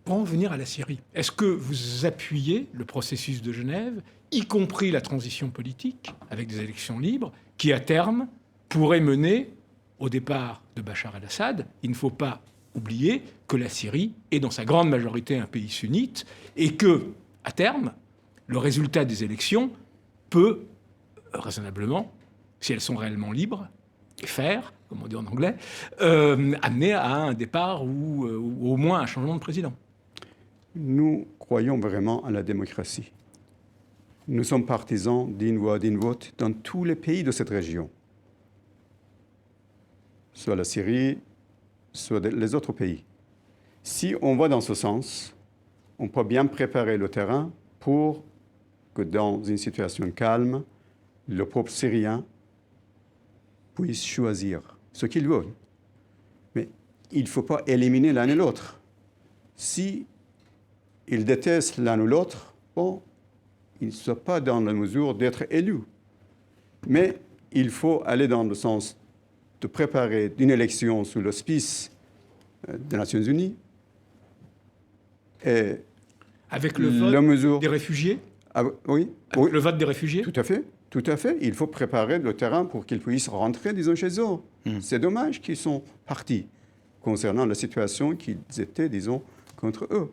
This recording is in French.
Pour en venir à la Syrie, est-ce que vous appuyez le processus de Genève, y compris la transition politique, avec des élections libres, qui à terme pourraient mener au départ de Bachar el-Assad? Il ne faut pas oublier que la Syrie est dans sa grande majorité un pays sunnite et que, à terme, le résultat des élections peut raisonnablement, si elles sont réellement libres, et faire, comme on dit en anglais, amener à un départ ou au moins un changement de président. Nous croyons vraiment à la démocratie. Nous sommes partisans d'une voix, d'un vote dans tous les pays de cette région, soit la Syrie, soit les autres pays. Si on va dans ce sens, on peut bien préparer le terrain pour que dans une situation calme, le peuple syrien puisse choisir ce qu'il veut. Mais il ne faut pas éliminer l'un et l'autre. Si ils détestent l'un ou l'autre, bon, ils ne sont pas dans la mesure d'être élus. Mais il faut aller dans le sens de préparer une élection sous l'auspice des Nations Unies. Et avec le vote des réfugiés? Oui. Avec oui. le vote des réfugiés? Tout à fait. Tout à fait. Il faut préparer le terrain pour qu'ils puissent rentrer, disons, chez eux. C'est dommage qu'ils sont partis concernant la situation qu'ils étaient, disons, contre eux.